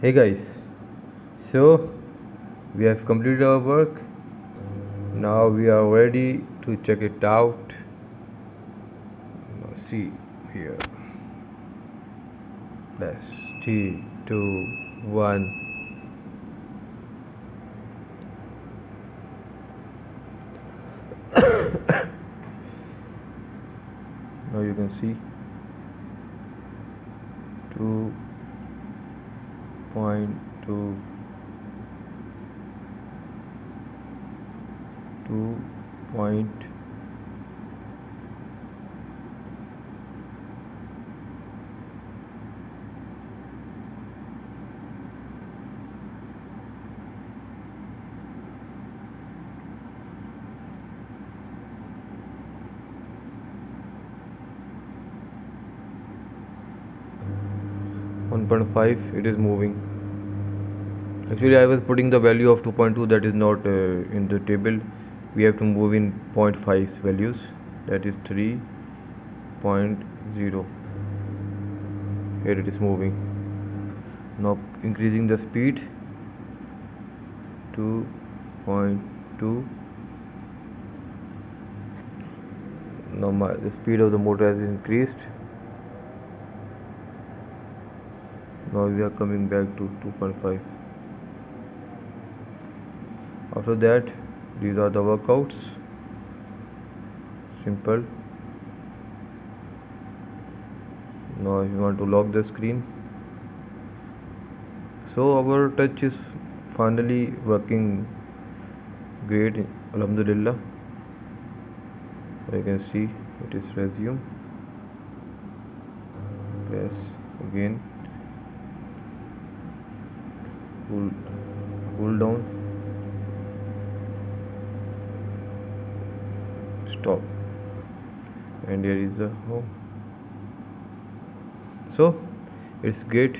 Hey guys, so we have completed our work. Now we are ready to check it out. Now see here. Plus 3, 2, 1. Now you can see 2.2, 2. 1.5, it is moving. Actually I was putting the value of 2.2, that is not in the table. We have to move in 0.5 values, that is 3.0. Here it is moving. Now increasing the speed 2.2. Now the speed of the motor has increased. Now we are coming back to 2.5. After that, these are the workouts. Simple. Now if you want to lock the screen. So our touch is finally working great, alhamdulillah. You can see it is resume. Press again, pull down, stop, and here is the home. So it's great.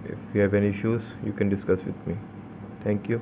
If you have any issues, you can discuss with me. Thank you.